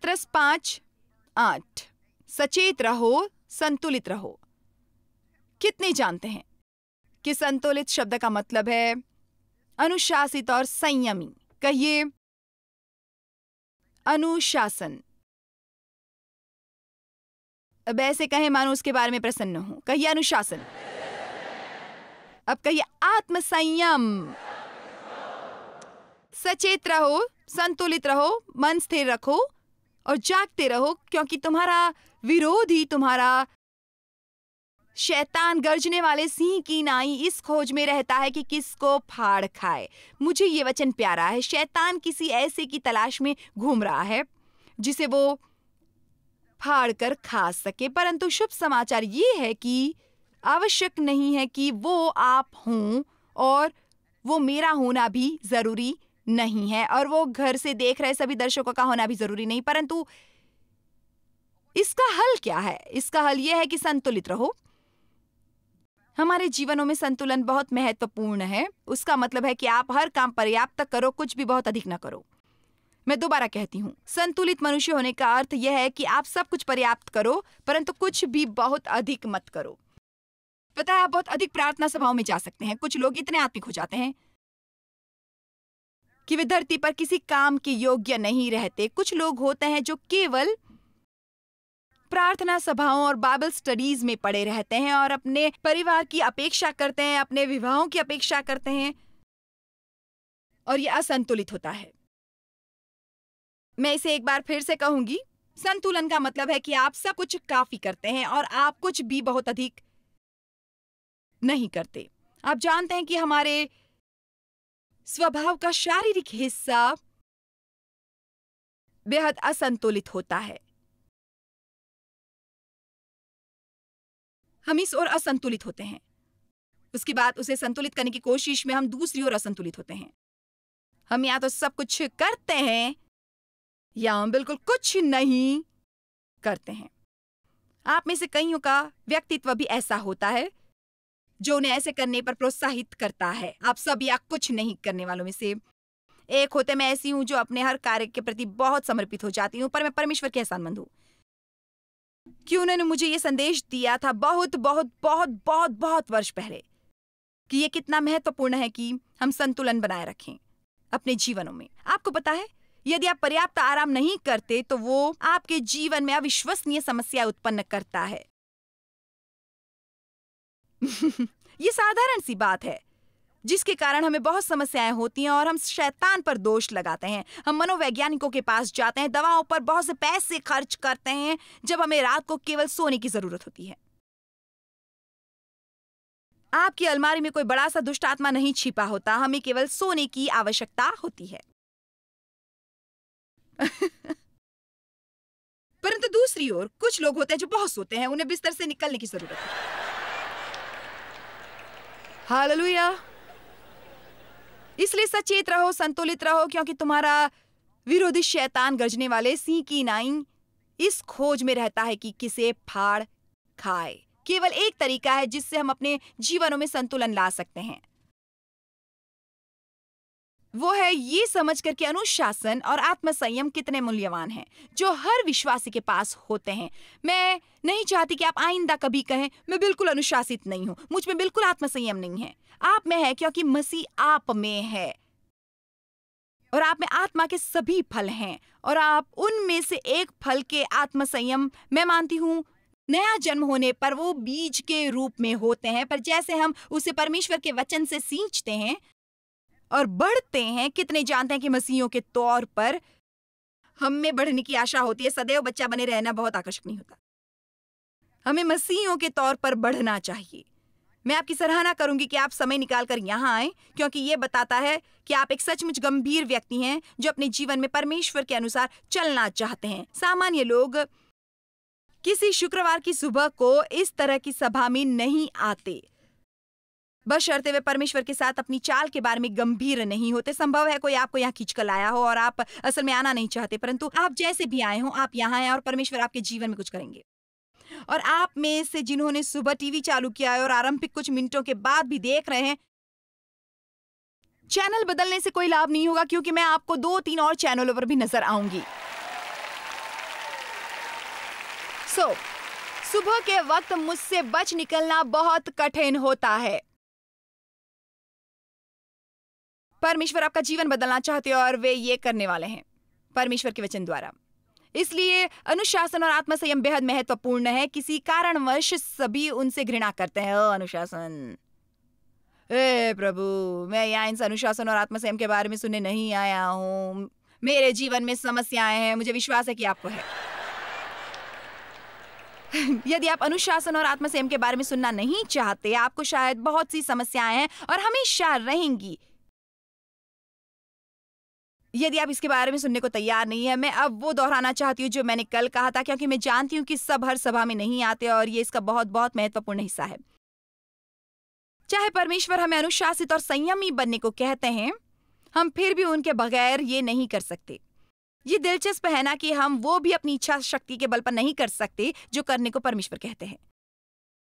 पत्रस 5:8 सचेत रहो, संतुलित रहो। कितने जानते हैं कि संतुलित शब्द का मतलब है अनुशासित और संयमी? कहिए अनुशासन। अब ऐसे कहें मानो उसके बारे में प्रसन्न हो। कहिए अनुशासन। अब कहिए आत्मसंयम। सचेत रहो, संतुलित रहो, मन स्थिर रखो और जागते रहो, क्योंकि तुम्हारा विरोधी, तुम्हारा शैतान गर्जने वाले सिंह की नाई इस खोज में रहता है कि किसको फाड़ खाए। मुझे ये वचन प्यारा है। शैतान किसी ऐसे की तलाश में घूम रहा है जिसे वो फाड़ कर खा सके, परंतु शुभ समाचार ये है कि आवश्यक नहीं है कि वो आप हों और वो मेरा होना भी जरूरी नहीं है और वो घर से देख रहे सभी दर्शकों का होना भी जरूरी नहीं। परंतु इसका हल क्या है? इसका हल यह है कि संतुलित रहो। हमारे जीवनों में संतुलन बहुत महत्वपूर्ण है। उसका मतलब है कि आप हर काम पर्याप्त करो, कुछ भी बहुत अधिक ना करो। मैं दोबारा कहती हूँ, संतुलित मनुष्य होने का अर्थ यह है कि आप सब कुछ पर्याप्त करो, परंतु कुछ भी बहुत अधिक मत करो। पता है, आप बहुत अधिक प्रार्थना सभाओं में जा सकते हैं। कुछ लोग इतने आत्मिक हो जाते हैं कि वे धरती पर किसी काम के योग्य नहीं रहते। कुछ लोग होते हैं जो केवल प्रार्थना सभाओं और बाइबल स्टडीज में पड़े रहते हैं और अपने परिवार की अपेक्षा करते हैं, अपने विवाहों की अपेक्षा करते हैं, और यह असंतुलित होता है। मैं इसे एक बार फिर से कहूंगी, संतुलन का मतलब है कि आप सब कुछ काफी करते हैं और आप कुछ भी बहुत अधिक नहीं करते। आप जानते हैं कि हमारे स्वभाव का शारीरिक हिस्सा बेहद असंतुलित होता है। हम इस ओर असंतुलित होते हैं, उसके बाद उसे संतुलित करने की कोशिश में हम दूसरी ओर असंतुलित होते हैं। हम या तो सब कुछ करते हैं या हम बिल्कुल कुछ नहीं करते हैं। आप में से कईयों का व्यक्तित्व भी ऐसा होता है जो उन्हें ऐसे करने पर प्रोत्साहित करता है। आप सब या कुछ नहीं करने वालों में से एक होते। मैं ऐसी हूं जो अपने हर कार्य के प्रति बहुत समर्पित हो जाती हूं, पर मैं परमेश्वर की एहसानमंद हूं कि उन्होंने मुझे ये संदेश दिया था बहुत बहुत बहुत बहुत बहुत वर्ष पहले कि ये कितना महत्वपूर्ण है कि हम संतुलन बनाए रखें अपने जीवनों में। आपको पता है, यदि आप पर्याप्त आराम नहीं करते तो वो आपके जीवन में अविश्वसनीय समस्या उत्पन्न करता है। ये साधारण सी बात है जिसके कारण हमें बहुत समस्याएं होती हैं और हम शैतान पर दोष लगाते हैं। हम मनोवैज्ञानिकों के पास जाते हैं, दवाओं पर बहुत से पैसे खर्च करते हैं, जब हमें रात को केवल सोने की जरूरत होती है। आपकी अलमारी में कोई बड़ा सा दुष्ट आत्मा नहीं छिपा होता, हमें केवल सोने की आवश्यकता होती है। परंतु दूसरी ओर कुछ लोग होते हैं जो बहुत सोते हैं, उन्हें बिस्तर से निकलने की जरूरत है। हालेलुया। इसलिए सचेत रहो, संतुलित रहो, क्योंकि तुम्हारा विरोधी शैतान गर्जने वाले सिंह की नाई इस खोज में रहता है कि किसे फाड़ खाए। केवल एक तरीका है जिससे हम अपने जीवनों में संतुलन ला सकते हैं, वो है ये समझकर कि अनुशासन और आत्मसंयम कितने मूल्यवान हैं, जो हर विश्वासी के पास होते हैं। मैं नहीं चाहती कि आप आइंदा कभी कहें मैं बिल्कुल अनुशासित नहीं हूं, मुझ में बिल्कुल आत्मसंयम नहीं है। आप में है, क्योंकि मसीह आप में है और आप में आत्मा के सभी फल हैं और आप उनमें से एक फल के आत्मसंयम, मैं मानती हूं नया जन्म होने पर वो बीज के रूप में होते हैं, पर जैसे हम उसे परमेश्वर के वचन से सींचते हैं और बढ़ते हैं। कितने जानते हैं कि मसीहियों के तौर पर हम में बढ़ने की आशा होती है। सदैव बच्चा बने रहना बहुत आकर्षक नहीं होता। हमें मसीहियों के तौर पर बढ़ना चाहिए। मैं आपकी सराहना करूंगी कि आप समय निकालकर यहाँ आए, क्योंकि ये बताता है कि आप एक सचमुच गंभीर व्यक्ति हैं जो अपने जीवन में परमेश्वर के अनुसार चलना चाहते हैं। सामान्य लोग किसी शुक्रवार की सुबह को इस तरह की सभा में नहीं आते, बशर्ते वे परमेश्वर के साथ अपनी चाल के बारे में गंभीर नहीं होते। संभव है कोई आपको यहाँ खींच कर लाया हो और आप असल में आना नहीं चाहते, परंतु आप जैसे भी आए हो, आप यहाँ आए और परमेश्वर आपके जीवन में कुछ करेंगे। और आप में से जिन्होंने सुबह टीवी चालू किया है और आरंभिक कुछ मिनटों के बाद भी देख रहे हैं, चैनल बदलने से कोई लाभ नहीं होगा, क्योंकि मैं आपको 2-3 और चैनलों पर भी नजर आऊंगी। सुबह के वक्त मुझसे बच निकलना बहुत कठिन होता है। परमेश्वर आपका जीवन बदलना चाहते हैं और वे ये करने वाले हैं परमेश्वर के वचन द्वारा। इसलिए अनुशासन और आत्मसंयम बेहद महत्वपूर्ण है। किसी कारणवश सभी उनसे घृणा करते हैं। अनुशासन, ए प्रभु, मैं यहाँ इन अनुशासन और आत्मसंयम के बारे में सुनने नहीं आया हूँ। मेरे जीवन में समस्याएं हैं, मुझे विश्वास है कि आपको है। यदि आप अनुशासन और आत्मसंयम के बारे में सुनना नहीं चाहते, आपको शायद बहुत सी समस्याएं हैं और हमेशा रहेंगी। यदि आप इसके बारे में सुनने को तैयार नहीं है, मैं अब वो दोहराना चाहती हूँ जो मैंने कल कहा था, क्योंकि मैं जानती हूँ कि सब हर सभा में नहीं आते और ये इसका बहुत बहुत महत्वपूर्ण हिस्सा है। चाहे परमेश्वर हमें अनुशासित और संयमी बनने को कहते हैं, हम फिर भी उनके बगैर ये नहीं कर सकते। ये दिलचस्प है ना कि हम वो भी अपनी इच्छा शक्ति के बल पर नहीं कर सकते जो करने को परमेश्वर कहते हैं।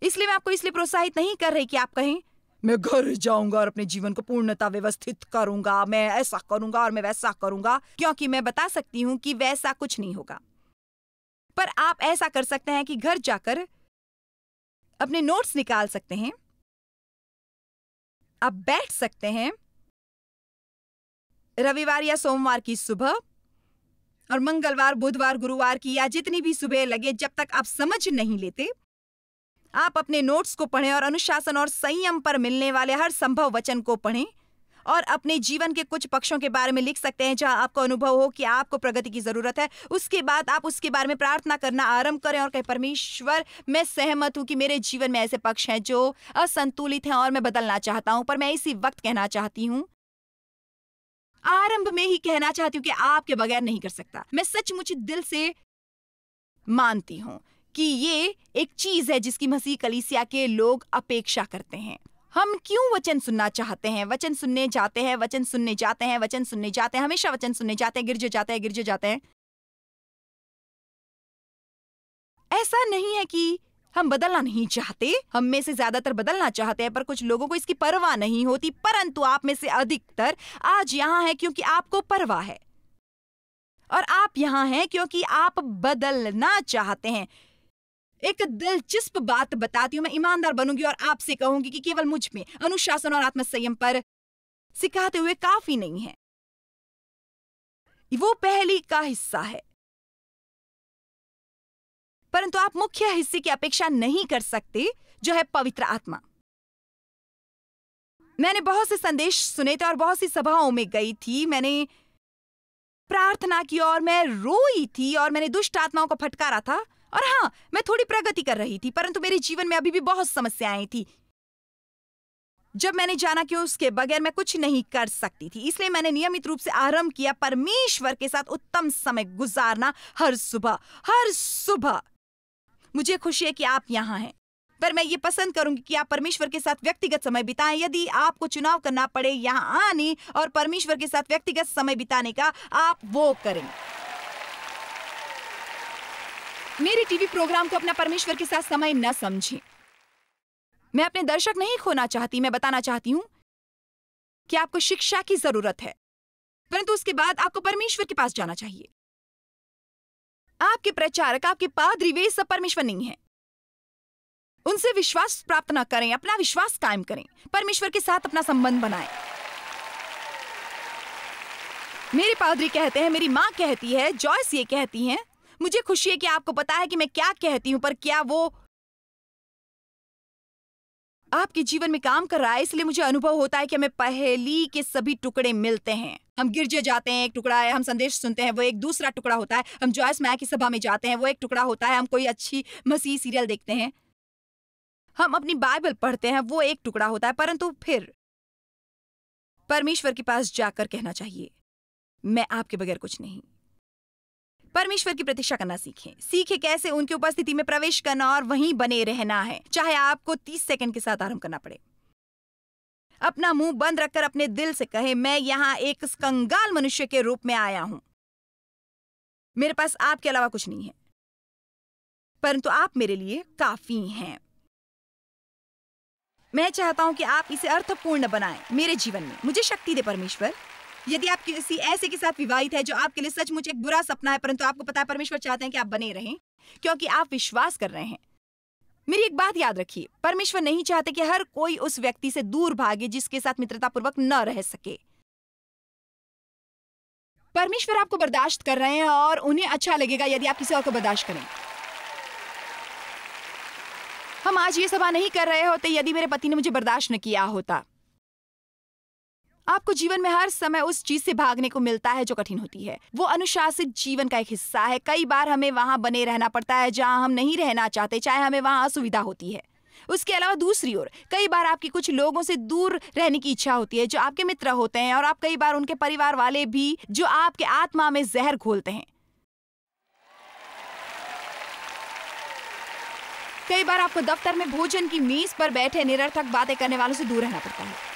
इसलिए मैं आपको इसलिए प्रोत्साहित नहीं कर रही कि आप कहें मैं घर जाऊंगा और अपने जीवन को पूर्णतः व्यवस्थित करूंगा, मैं ऐसा करूंगा और मैं वैसा करूंगा, क्योंकि मैं बता सकती हूं कि वैसा कुछ नहीं होगा। पर आप ऐसा कर सकते हैं कि घर जाकर अपने नोट्स निकाल सकते हैं, आप बैठ सकते हैं रविवार या सोमवार की सुबह और मंगलवार, बुधवार, गुरुवार की या जितनी भी सुबह लगे, जब तक आप समझ नहीं लेते, आप अपने नोट्स को पढ़ें और अनुशासन और संयम पर मिलने वाले हर संभव वचन को पढ़ें और अपने जीवन के कुछ पक्षों के बारे में लिख सकते हैं जहां आपको अनुभव हो कि आपको प्रगति की जरूरत है। उसके बाद आप उसके बारे में प्रार्थना करना आरंभ करें और कहें, परमेश्वर, मैं सहमत हूं कि मेरे जीवन में ऐसे पक्ष हैं जो असंतुलित हैं और मैं बदलना चाहता हूं, पर मैं इसी वक्त कहना चाहती हूं, आरंभ में ही कहना चाहती हूं कि आपके बगैर नहीं कर सकता। मैं सचमुच दिल से मानती हूं कि ये एक चीज है जिसकी मसीह कलीसिया के लोग अपेक्षा करते हैं। हम क्यों वचन सुनना चाहते हैं? वचन सुनने जाते हैं, वचन सुनने जाते हैं, वचन सुनने जाते हैं, हमेशा वचन सुनने जाते हैं, गिरजे जाते हैं, गिरजे जाते हैं। ऐसा नहीं है कि हम बदलना नहीं चाहते, हम में से ज्यादातर बदलना चाहते हैं, पर कुछ लोगों को इसकी परवाह नहीं होती। परंतु आप में से अधिकतर आज यहाँ है क्योंकि आपको परवाह है, और आप यहाँ हैं क्योंकि आप बदलना चाहते हैं। एक दिलचस्प बात बताती हूं, मैं ईमानदार बनूंगी और आपसे कहूंगी कि केवल मुझ में अनुशासन और आत्मसंयम पर सिखाते हुए काफी नहीं है। वो पहली का हिस्सा है, परंतु आप मुख्य हिस्से की अपेक्षा नहीं कर सकते, जो है पवित्र आत्मा। मैंने बहुत से संदेश सुने थे और बहुत सी सभाओं में गई थी, मैंने प्रार्थना की और मैं रोई थी और मैंने दुष्ट आत्माओं को फटकारा था, और हाँ, मैं थोड़ी प्रगति कर रही थी, परंतु मेरे जीवन में अभी भी बहुत समस्याएं थी। जब मैंने जाना कि उसके बगैर मैं कुछ नहीं कर सकती थी, इसलिए मैंने नियमित रूप से आरंभ किया परमेश्वर के साथ उत्तम समय गुजारना हर सुबह, हर सुबह। मुझे खुशी है कि आप यहाँ हैं, पर मैं ये पसंद करूंगी कि आप परमेश्वर के साथ व्यक्तिगत समय बिताएं। यदि आपको चुनाव करना पड़े यहाँ आने और परमेश्वर के साथ व्यक्तिगत समय बिताने का, आप वो करें। मेरे टीवी प्रोग्राम को अपना परमेश्वर के साथ समय न समझें। मैं अपने दर्शक नहीं खोना चाहती, मैं बताना चाहती हूं कि आपको शिक्षा की जरूरत है, परंतु उसके बाद आपको परमेश्वर के पास जाना चाहिए। आपके प्रचारक, आपके पादरी, वे सब परमेश्वर नहीं हैं। उनसे विश्वास प्राप्त न करें, अपना विश्वास कायम करें, परमेश्वर के साथ अपना संबंध बनाएं। मेरे पादरी कहते हैं, मेरी माँ कहती है, जॉयस ये कहती हैं, मुझे खुशी है कि आपको पता है कि मैं क्या कहती हूं, पर क्या वो आपके जीवन में काम कर रहा है? इसलिए मुझे अनुभव होता है कि हमें पहेली के सभी टुकड़े मिलते हैं। हम गिरजे जाते हैं, एक टुकड़ा है, हम संदेश सुनते हैं, वो एक दूसरा टुकड़ा होता है, हम जॉयस मैक की सभा में जाते हैं, वो एक टुकड़ा होता है, हम कोई अच्छी मसीह सीरियल देखते हैं, हम अपनी बाइबल पढ़ते हैं, वो एक टुकड़ा होता है। परंतु फिर परमेश्वर के पास जाकर कहना चाहिए, मैं आपके बगैर कुछ नहीं। परमेश्वर की प्रतीक्षा करना सीखें कैसे उनकी उपस्थिति में प्रवेश करना और वहीं बने रहना है, चाहे आपको 30 सेकंड के साथ आरंभ करना पड़े। अपना मुंह बंद रखकर अपने दिल से कहे, मैं यहां एक कंगाल मनुष्य के रूप में आया हूं, मेरे पास आपके अलावा कुछ नहीं है, परंतु आप मेरे लिए काफी हैं। मैं चाहता हूं कि आप इसे अर्थपूर्ण बनाएं मेरे जीवन में। मुझे शक्ति दे परमेश्वर। यदि आप किसी ऐसे के साथ विवाहित है जो आपके लिए सचमुच एक बुरा सपना है, परंतु आपको पता है परमेश्वर चाहते हैं कि आप बने रहें, क्योंकि आप विश्वास कर रहे हैं। मेरी एक बात याद रखिए, परमेश्वर नहीं चाहते कि हर कोई उस व्यक्ति से दूर भागे जिसके साथ मित्रतापूर्वक न रह सके। परमेश्वर आपको बर्दाश्त कर रहे हैं और उन्हें अच्छा लगेगा यदि आप किसी और को बर्दाश्त करें। हम आज ये सभा नहीं कर रहे होते यदि मेरे पति ने मुझे बर्दाश्त न किया होता। आपको जीवन में हर समय उस चीज से भागने को मिलता है जो कठिन होती है। वो अनुशासित जीवन का एक हिस्सा है। कई बार हमें वहां बने रहना पड़ता है जहां हम नहीं रहना चाहते, चाहे हमें वहां असुविधा होती है। उसके अलावा दूसरी ओर कई बार आपकी कुछ लोगों से दूर रहने की इच्छा होती है जो आपके मित्र होते हैं, और आप कई बार उनके परिवार वाले भी जो आपके आत्मा में जहर घोलते हैं। कई बार आपको दफ्तर में भोजन की मेज पर बैठे निरर्थक बातें करने वालों से दूर रहना पड़ता है।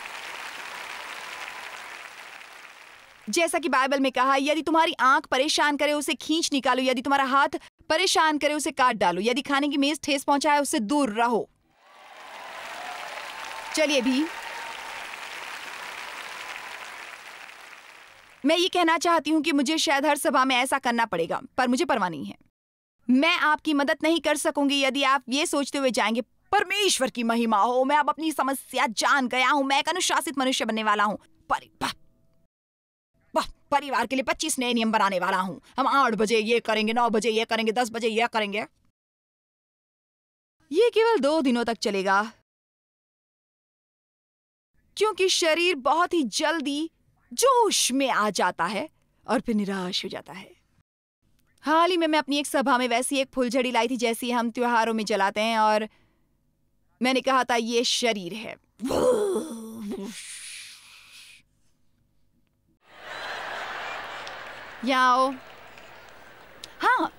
जैसा कि बाइबल में कहा, यदि तुम्हारी आंख परेशान करे उसे खींच निकालो, यदि तुम्हारा हाथ परेशान करे उसे काट डालो, यदि खाने की मेज ठेस पहुंचाए उससे दूर रहो। चलिए भी मैं ये कहना चाहती हूं कि मुझे शायद हर सभा में ऐसा करना पड़ेगा, पर मुझे परवाह नहीं है। मैं आपकी मदद नहीं कर सकूंगी यदि आप ये सोचते हुए जाएंगे परमेश्वर की महिमा हो, मैं अब अपनी समस्या जान गया हूं, मैं एक अनुशासित मनुष्य बनने वाला हूं, परिवार के लिए 25 नए नियम बनाने वाला हूं, हम 8 बजे ये करेंगे, 9 बजे ये करेंगे, 10 बजे ये करेंगे। ये केवल 2 दिनों तक चलेगा, क्योंकि शरीर बहुत ही जल्दी जोश में आ जाता है और फिर निराश हो जाता है। हाल ही में मैं अपनी एक सभा में वैसी एक फुलझड़ी लाई थी जैसी हम त्योहारों में जलाते हैं, और मैंने कहा था ये शरीर है। यहाँ आओ। हाँ,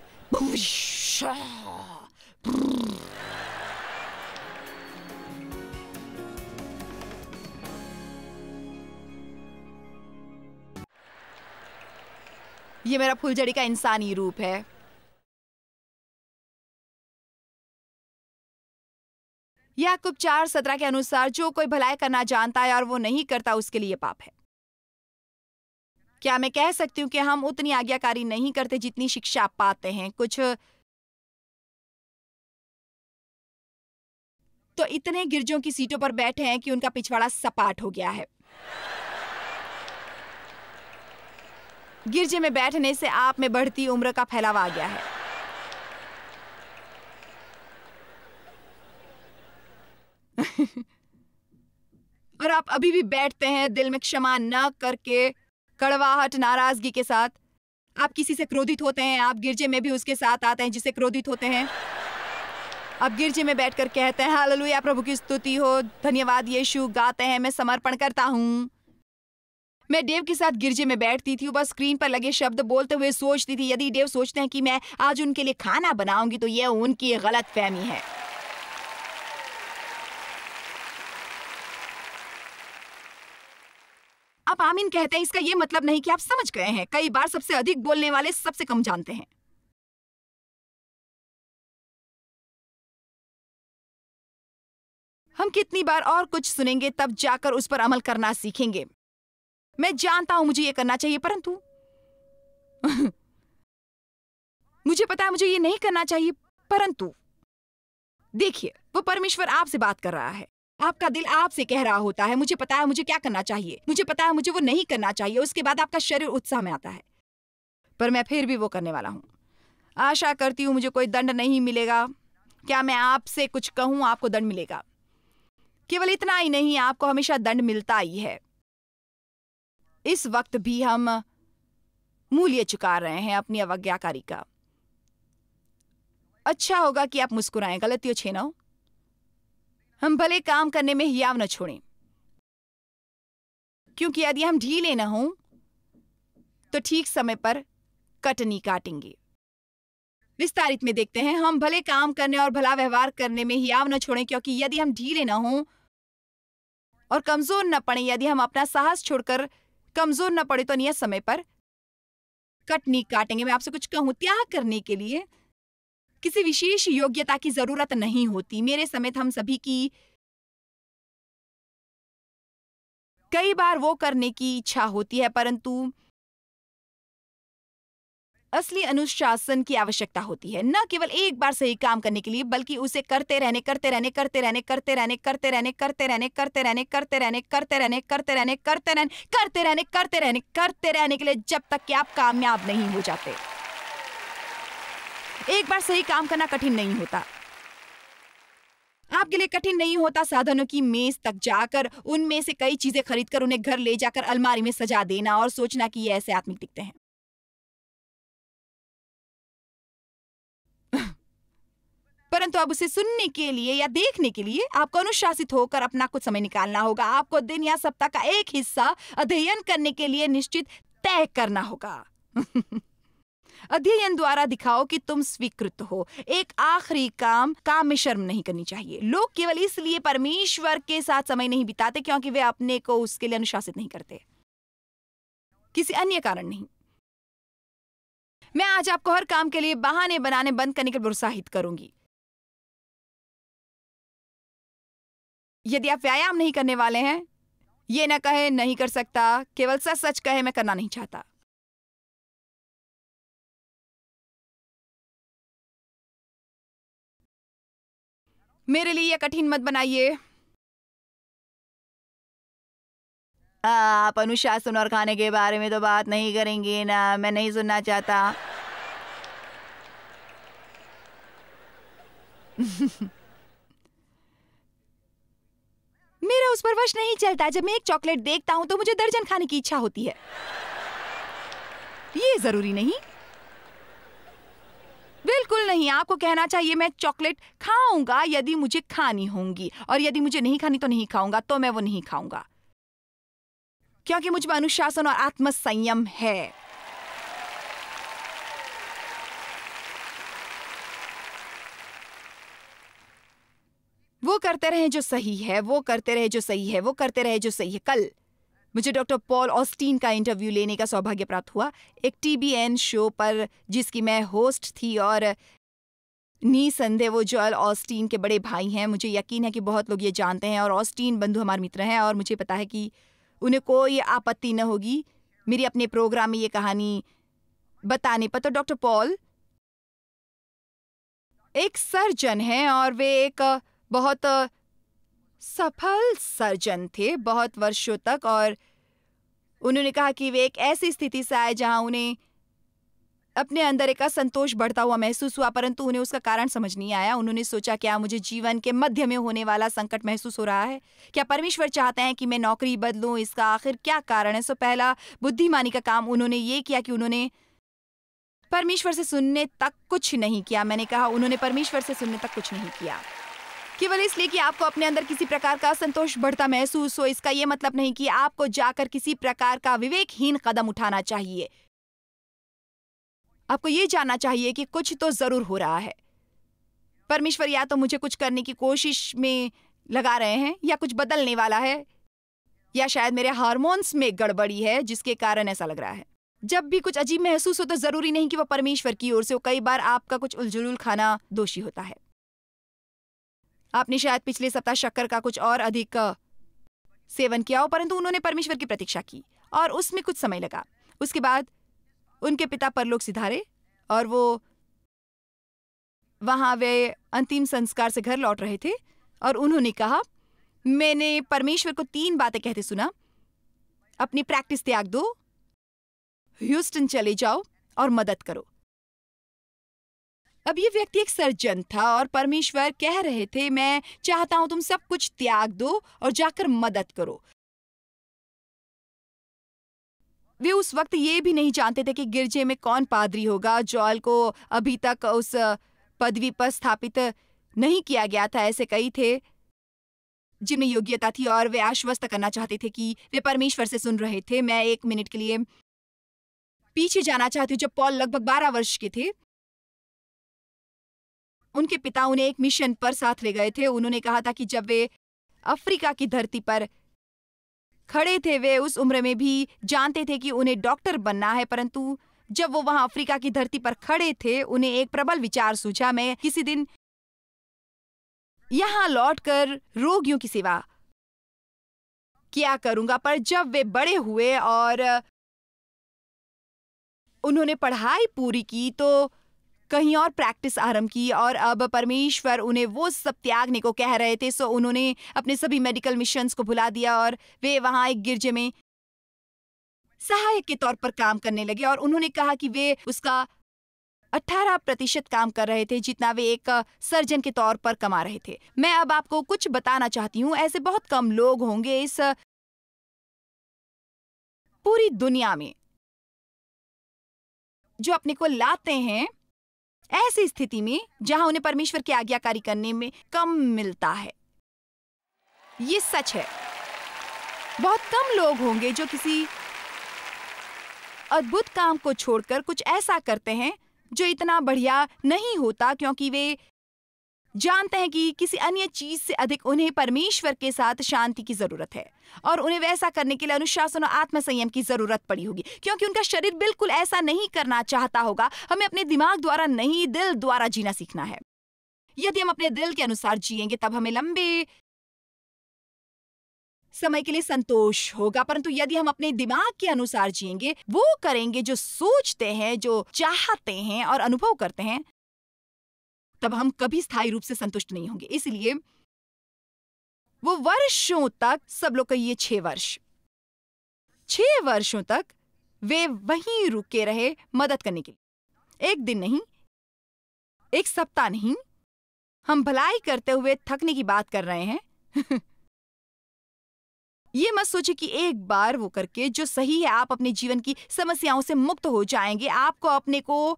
ये मेरा फुलझड़ी का इंसानी रूप है। याकूब 4:17 के अनुसार जो कोई भलाई करना जानता है और वो नहीं करता उसके लिए पाप है। क्या मैं कह सकती हूँ कि हम उतनी आज्ञाकारी नहीं करते जितनी शिक्षा पाते हैं? कुछ तो इतने गिरजों की सीटों पर बैठे हैं कि उनका पिछवाड़ा सपाट हो गया है। गिरजे में बैठने से आप में बढ़ती उम्र का फैलावा आ गया है। और आप अभी भी बैठते हैं दिल में क्षमा न करके, कड़वाहट, नाराजगी के साथ। आप किसी से क्रोधित होते हैं, आप गिरजे में भी उसके साथ आते हैं जिससे क्रोधित होते हैं। आप गिरजे में बैठकर कहते हैं हालेलुया, प्रभु की स्तुति हो, धन्यवाद यीशु, गाते हैं मैं समर्पण करता हूं। मैं डेव के साथ गिरजे में बैठती थी, बस स्क्रीन पर लगे शब्द बोलते हुए सोचती थी यदि डेव सोचते हैं कि मैं आज उनके लिए खाना बनाऊंगी तो यह उनकी गलतफहमी है। आप आमीन कहते हैं, इसका यह मतलब नहीं कि आप समझ गए हैं। कई बार सबसे अधिक बोलने वाले सबसे कम जानते हैं। हम कितनी बार और कुछ सुनेंगे तब जाकर उस पर अमल करना सीखेंगे। मैं जानता हूं मुझे ये करना चाहिए, परंतु मुझे पता है मुझे ये नहीं करना चाहिए, परंतु देखिए, वो परमेश्वर आपसे बात कर रहा है। आपका दिल आपसे कह रहा होता है मुझे पता है मुझे क्या करना चाहिए, मुझे पता है मुझे वो नहीं करना चाहिए। उसके बाद आपका शरीर उत्साह में आता है, पर मैं फिर भी वो करने वाला हूं। आशा करती हूं मुझे कोई दंड नहीं मिलेगा। क्या मैं आपसे कुछ कहूं आपको दंड मिलेगा? केवल इतना ही नहीं, आपको हमेशा दंड मिलता ही है। इस वक्त भी हम मूल्य चुका रहे हैं अपनी अवज्ञाकारी का। अच्छा होगा कि आप मुस्कुराएं। गलतियों 6:9। हम भले काम करने में हियाव न छोड़ें, क्योंकि यदि हम ढीले न हों तो ठीक समय पर कटनी काटेंगे। विस्तारित में देखते हैं, हम भले काम करने और भला व्यवहार करने में हियाव न छोड़ें, क्योंकि यदि हम ढीले न हों और कमजोर न पड़े, यदि हम अपना साहस छोड़कर कमजोर न पड़े तो नियत समय पर कटनी काटेंगे। मैं आपसे कुछ कहूं, त्याग करने के लिए किसी विशेष योग्यता की जरूरत नहीं होती। मेरे समेत हम सभी की कई बार वो करने की इच्छा होती है, परंतु असली अनुशासन की आवश्यकता होती है, न केवल एक बार सही काम करने के लिए, बल्कि उसे करते रहने के लिए, जब तक कि आप कामयाब नहीं हो जाते। एक बार सही काम करना कठिन नहीं होता। आपके लिए कठिन नहीं होता साधनों की मेज तक जाकर उनमें से कई चीजें खरीदकर उन्हें घर ले जाकर अलमारी में सजा देना और सोचना कि ये ऐसे आत्मिक दिखते हैं। परंतु अब उसे सुनने के लिए या देखने के लिए आपको अनुशासित होकर अपना कुछ समय निकालना होगा। आपको दिन या सप्ताह का एक हिस्सा अध्ययन करने के लिए निश्चित तय करना होगा। अध्ययन द्वारा दिखाओ कि तुम स्वीकृत हो। एक आखिरी काम में शर्म नहीं करनी चाहिए। लोग केवल इसलिए परमेश्वर के साथ समय नहीं बिताते क्योंकि वे अपने को उसके लिए अनुशासित नहीं करते, किसी अन्य कारण नहीं। मैं आज आपको हर काम के लिए बहाने बनाने बंद करने के लिए प्रोत्साहित करूंगी। यदि आप व्यायाम नहीं करने वाले हैं, ये न कहे नहीं कर सकता, केवल सच सच कहे मैं करना नहीं चाहता। मेरे लिए यह कठिन मत बनाइए। आप अनुशासन और खाने के बारे में तो बात नहीं करेंगे ना, मैं नहीं सुनना चाहता। मेरा उस पर वश नहीं चलता। जब मैं एक चॉकलेट देखता हूं तो मुझे दर्जन खाने की इच्छा होती है। ये जरूरी नहीं, बिल्कुल नहीं। आपको कहना चाहिए मैं चॉकलेट खाऊंगा यदि मुझे खानी होंगी, और यदि मुझे नहीं खानी तो नहीं खाऊंगा, तो मैं वो नहीं खाऊंगा, क्योंकि मुझ में अनुशासन और आत्मसंयम है। वो करते रहे जो सही है, वो करते रहे जो सही है, वो करते रहे जो सही है। कल मुझे डॉक्टर पॉल ऑस्टीन का इंटरव्यू लेने का सौभाग्य प्राप्त हुआ, एक TBN शो पर जिसकी मैं होस्ट थी, और निसंदेह वो जोएल ऑस्टीन के बड़े भाई हैं। मुझे यकीन है कि बहुत लोग ये जानते हैं, और ऑस्टीन बंधु हमारे मित्र हैं, और मुझे पता है कि उन्हें कोई आपत्ति न होगी मेरी अपने प्रोग्राम में ये कहानी बताने पर। तो डॉक्टर पॉल एक सर्जन हैं, और वे एक बहुत सफल सर्जन थे बहुत वर्षों तक, और उन्होंने कहा कि वे एक ऐसी स्थिति से आए जहां उन्हें अपने अंदर एक असंतोष बढ़ता हुआ महसूस हुआ, परंतु उन्हें उसका कारण समझ नहीं आया। उन्होंने सोचा, क्या मुझे जीवन के मध्य में होने वाला संकट महसूस हो रहा है? क्या परमेश्वर चाहते हैं कि मैं नौकरी बदलूं? इसका आखिर क्या कारण है? सो पहला बुद्धिमानी का काम उन्होंने ये किया कि उन्होंने परमेश्वर से सुनने तक कुछ नहीं किया। मैंने कहा उन्होंने परमेश्वर से सुनने तक कुछ नहीं किया, केवल इसलिए कि आपको अपने अंदर किसी प्रकार का असंतोष बढ़ता महसूस हो। इसका यह मतलब नहीं कि आपको जाकर किसी प्रकार का विवेकहीन कदम उठाना चाहिए। आपको ये जानना चाहिए कि कुछ तो जरूर हो रहा है। परमेश्वर या तो मुझे कुछ करने की कोशिश में लगा रहे हैं, या कुछ बदलने वाला है, या शायद मेरे हार्मोन्स में गड़बड़ी है जिसके कारण ऐसा लग रहा है। जब भी कुछ अजीब महसूस हो तो जरूरी नहीं कि वो परमेश्वर की ओर से हो। कई बार आपका कुछ उलझुल खाना दोषी होता है। आपने शायद पिछले सप्ताह शक्कर का कुछ और अधिक सेवन किया हो, परंतु उन्होंने परमेश्वर की प्रतीक्षा की और उसमें कुछ समय लगा। उसके बाद उनके पिता परलोक सिधारे, और वो वहां वे अंतिम संस्कार से घर लौट रहे थे, और उन्होंने कहा, मैंने परमेश्वर को 3 बातें कहते सुना। अपनी प्रैक्टिस त्याग दो, ह्यूस्टन चले जाओ, और मदद करो। अब ये व्यक्ति एक सर्जन था, और परमेश्वर कह रहे थे, मैं चाहता हूं तुम सब कुछ त्याग दो और जाकर मदद करो। वे उस वक्त ये भी नहीं जानते थे कि गिरजे में कौन पादरी होगा। जोएल को अभी तक उस पदवी पर स्थापित नहीं किया गया था। ऐसे कई थे जिनमें योग्यता थी, और वे आश्वस्त करना चाहते थे कि वे परमेश्वर से सुन रहे थे। मैं 1 मिनट के लिए पीछे जाना चाहती हूँ। जब पॉल लगभग 12 वर्ष के थे, उनके पिता उन्हें एक मिशन पर साथ ले गए थे। उन्होंने कहा था कि जब वे अफ्रीका की धरती पर खड़े थे, वे उस उम्र में भी जानते थे कि उन्हें डॉक्टर बनना है, परंतु जब वो वहां अफ्रीका की धरती पर खड़े थे, उन्हें एक प्रबल विचार सूझा, मैं किसी दिन यहां लौटकर रोगियों की सेवा किया करूंगा। पर जब वे बड़े हुए और उन्होंने पढ़ाई पूरी की तो कहीं और प्रैक्टिस आरंभ की और अब परमेश्वर उन्हें वो सब त्यागने को कह रहे थे। सो उन्होंने अपने सभी मेडिकल मिशंस को भुला दिया और वे वहां एक गिरजे में सहायक के तौर पर काम करने लगे और उन्होंने कहा कि वे उसका 18% काम कर रहे थे जितना वे एक सर्जन के तौर पर कमा रहे थे। मैं अब आपको कुछ बताना चाहती हूँ, ऐसे बहुत कम लोग होंगे इस पूरी दुनिया में जो अपने को लाते हैं ऐसी स्थिति में जहां उन्हें परमेश्वर की आज्ञाकारी करने में कम मिलता है। ये सच है। बहुत कम लोग होंगे जो किसी अद्भुत काम को छोड़कर कुछ ऐसा करते हैं जो इतना बढ़िया नहीं होता, क्योंकि वे जानते हैं कि किसी अन्य चीज से अधिक उन्हें परमेश्वर के साथ शांति की जरूरत है और उन्हें वैसा करने के लिए अनुशासन और आत्मसंयम की जरूरत पड़ी होगी, क्योंकि उनका शरीर बिल्कुल ऐसा नहीं करना चाहता होगा। हमें अपने दिमाग द्वारा नहीं, दिल द्वारा जीना सीखना है। यदि हम अपने दिल के अनुसार जिएंगे तब हमें लंबे समय के लिए संतोष होगा, परंतु यदि हम अपने दिमाग के अनुसार जिएंगे, वो करेंगे जो सोचते हैं, जो चाहते हैं और अनुभव करते हैं, तब हम कभी स्थायी रूप से संतुष्ट नहीं होंगे। इसलिए वो वर्षों तक, सब लोग कहिए 6 वर्ष, 6 वर्षों तक वे वहीं रुके रहे मदद करने के लिए। एक दिन नहीं, एक सप्ताह नहीं, हम भलाई करते हुए थकने की बात कर रहे हैं। ये मत सोचिए कि एक बार वो करके जो सही है आप अपने जीवन की समस्याओं से मुक्त हो जाएंगे। आपको अपने को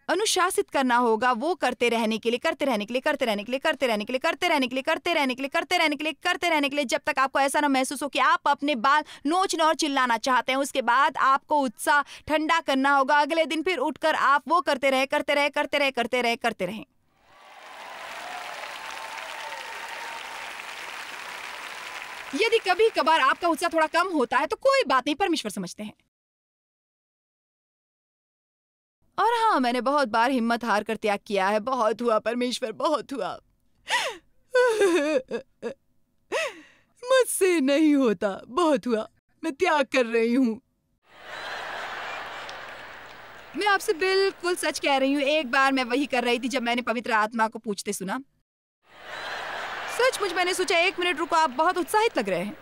अनुशासित करना होगा वो करते रहने के लिए, करते रहने के लिए, करते रहने के लिए, करते रहने के लिए, करते रहने के लिए, करते रहने के लिए, करते रहने के लिए, करते रहने के लिए, जब तक आपको ऐसा ना महसूस हो कि आप अपने बाल नोचना और चिल्लाना चाहते हैं। उसके बाद आपको उत्साह ठंडा करना होगा। अगले दिन फिर उठकर आप वो करते रहे, करते रहे, करते रहे, करते रहे, करते रहे। यदि कभी कभार आपका उत्साह थोड़ा कम होता है तो कोई बात नहीं, परमेश्वर समझते हैं। और हाँ, मैंने बहुत बार हिम्मत हार कर त्याग किया है। बहुत हुआ परमेश्वर, बहुत हुआ। मुझसे नहीं होता, बहुत हुआ, मैं त्याग कर रही हूँ। मैं आपसे बिल्कुल सच कह रही हूँ। एक बार मैं वही कर रही थी जब मैंने पवित्र आत्मा को पूछते सुना। सचमुच मैंने सोचा 1 मिनट रुको, आप बहुत उत्साहित लग रहे हैं।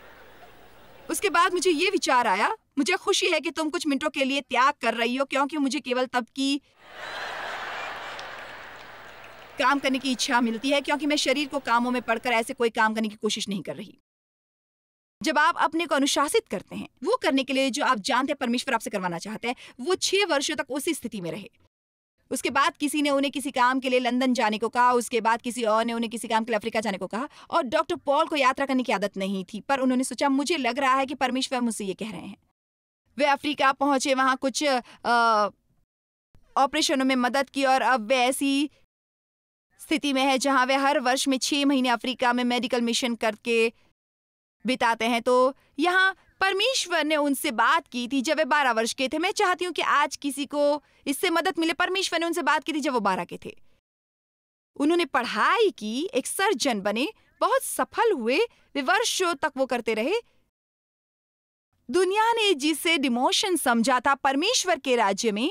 उसके बाद मुझे ये विचार आया, मुझे खुशी है कि तुम कुछ मिनटों के लिए त्याग कर रही हो, क्योंकि मुझे केवल तब की काम करने की इच्छा मिलती है, क्योंकि मैं शरीर को कामों में पड़कर ऐसे कोई काम करने की कोशिश नहीं कर रही। जब आप अपने को अनुशासित करते हैं वो करने के लिए जो आप जानते हैं परमेश्वर आपसे करवाना चाहते हैं, वो 6 वर्षों तक उसी स्थिति में रहे। उसके बाद किसी ने उन्हें किसी काम के लिए लंदन जाने को कहा, उसके बाद किसी और ने उन्हें किसी काम के लिए अफ्रीका जाने को कहा। और डॉक्टर पॉल को यात्रा करने की आदत नहीं थी, पर उन्होंने सोचा मुझे लग रहा है कि परमेश्वर मुझसे ये कह रहे हैं। वे अफ्रीका पहुंचे, वहां कुछ ऑपरेशनों में मदद की और अब वे ऐसी स्थिति में है जहां वे हर वर्ष में 6 महीने अफ्रीका में मेडिकल मिशन करके बिताते हैं। तो यहाँ परमेश्वर ने उनसे बात की थी जब वे 12 वर्ष के थे। मैं चाहती हूँ कि आज किसी को इससे मदद मिले। परमेश्वर ने उनसे बात की थी जब वो 12 के थे। उन्होंने पढ़ाई की, एक सर्जन बने, बहुत सफल हुए, वे वर्षों तक वो करते रहे। दुनिया ने जिसे डिमोशन समझा था परमेश्वर के राज्य में,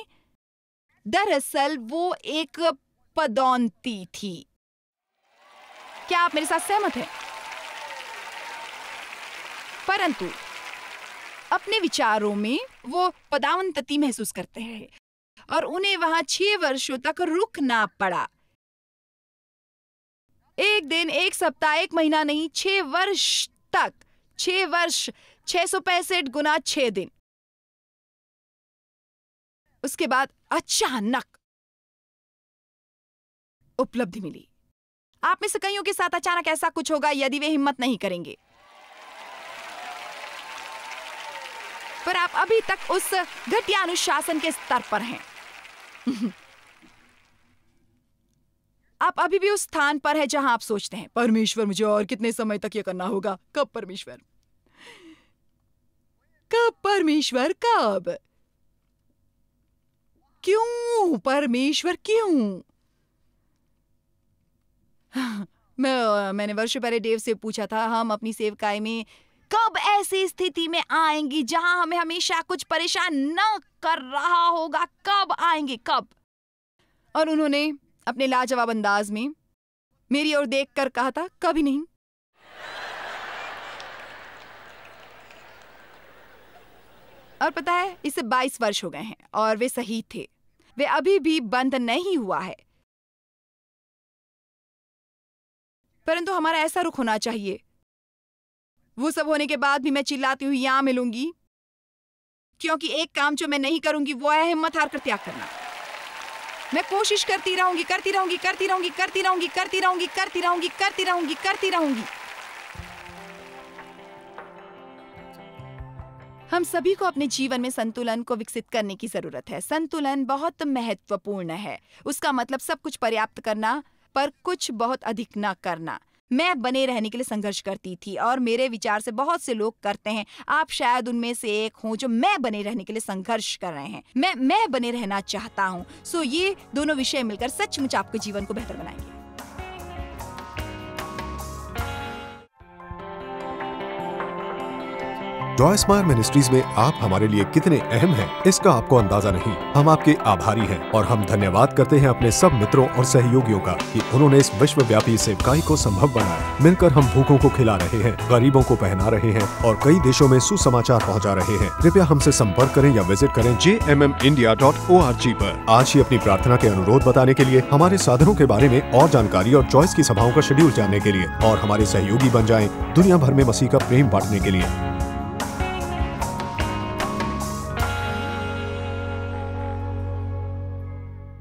दरअसल वो एक पदोन्नति थी। क्या आप मेरे साथ सहमत हैं? परंतु अपने विचारों में वो पदोन्नति महसूस करते हैं और उन्हें वहां 6 वर्षों तक रुकना पड़ा। 1 दिन, 1 सप्ताह, 1 महीना नहीं, 6 वर्ष तक। 6 वर्ष, 665 गुना 6 दिन। उसके बाद अचानक उपलब्धि मिली। आप में से कईयों के साथ अचानक ऐसा कुछ होगा यदि वे हिम्मत नहीं करेंगे। पर आप अभी तक उस घटिया अनुशासन के स्तर पर हैं। आप अभी भी उस स्थान पर हैं जहां आप सोचते हैं परमेश्वर मुझे और कितने समय तक ये करना होगा। कब परमेश्वर? कब परमेश्वर? कब? क्यों परमेश्वर, क्यों? मैंने वर्षों पहले डेव से पूछा था, हम अपनी सेवकाई में कब ऐसी स्थिति में आएंगी जहां हमें हमेशा कुछ परेशान न कर रहा होगा? कब आएंगी, कब? और उन्होंने अपने लाजवाब अंदाज में मेरी ओर देखकर कहा था, कभी नहीं। और पता है, इसे 22 वर्ष हो गए हैं और वे सही थे। वे अभी भी बंद नहीं हुआ है। परंतु हमारा ऐसा रुख होना चाहिए। वो सब होने के बाद भी मैं चिल्लाती हुई यहां मिलूंगी, क्योंकि एक काम जो मैं नहीं करूंगी वो है हिम्मत हार कर त्याग करना। मैं कोशिश करती रहूंगी, करती रहूंगी, करती रहूंगी, करती रहूंगी, करती रहूंगी, करती रहूंगी, करती रहूंगी, करती रहूंगी। हम सभी को अपने जीवन में संतुलन को विकसित करने की जरूरत है। संतुलन बहुत महत्वपूर्ण है। उसका मतलब सब कुछ पर्याप्त करना, पर कुछ बहुत अधिक न करना। मैं बने रहने के लिए संघर्ष करती थी और मेरे विचार से बहुत से लोग करते हैं। आप शायद उनमें से एक हों जो मैं बने रहने के लिए संघर्ष कर रहे हैं। मैं बने रहना चाहता हूं। सो ये दोनों विषय मिलकर सचमुच आपके जीवन को बेहतर बनाएंगे। जॉय स्माइल मिनिस्ट्रीज में आप हमारे लिए कितने अहम हैं, इसका आपको अंदाजा नहीं। हम आपके आभारी हैं और हम धन्यवाद करते हैं अपने सब मित्रों और सहयोगियों का कि उन्होंने इस विश्वव्यापी सेवकाई को संभव बनाया। मिलकर हम भूखों को खिला रहे हैं, गरीबों को पहना रहे हैं और कई देशों में सुसमाचार पहुंचा रहे हैं। कृपया हमसे संपर्क करें या विजिट करें jmmindia.org पर। आज ही अपनी प्रार्थना के अनुरोध बताने के लिए, हमारे साधनों के बारे में और जानकारी और जॉयस की सभाओं का शेड्यूल जानने के लिए और हमारे सहयोगी बन जाएं दुनिया भर में मसीह का प्रेम बांटने के लिए।